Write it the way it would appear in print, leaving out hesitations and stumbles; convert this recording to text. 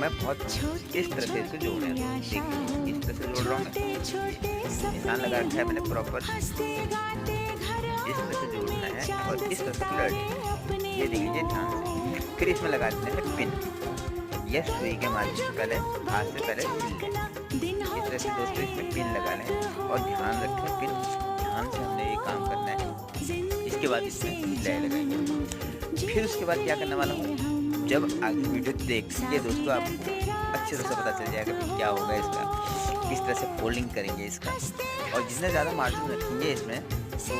मैं बहुत इस तरह से इसको जोड़ रहा हूँ। देखिए इस तरह से जोड़ रहा हूँ मैं, निशान लगा रखा है मैंने प्रॉपर, इस तरह से जोड़ना है और इस तरह से पलट, ये देख लीजिए ध्यान से। फिर इसमें लगा देना है पिन, यह सुई के माध्यम से पहले हाथ से पहले हिल लें। इस तरह से दोस्तों इसमें पिन लगा लें और ध्यान रखें पिन ध्यान से हमने ये काम करना है। इसके बाद इसमें सिलाई लगाएंगे। फिर उसके बाद क्या करने वाला हूँ, जब आगे वीडियो देखिए दोस्तों आपको अच्छे तरह से पता चल जाएगा कि क्या होगा इसका, किस तरह से फोल्डिंग करेंगे इसका। और जितना ज़्यादा मार्जिन रखेंगे इसमें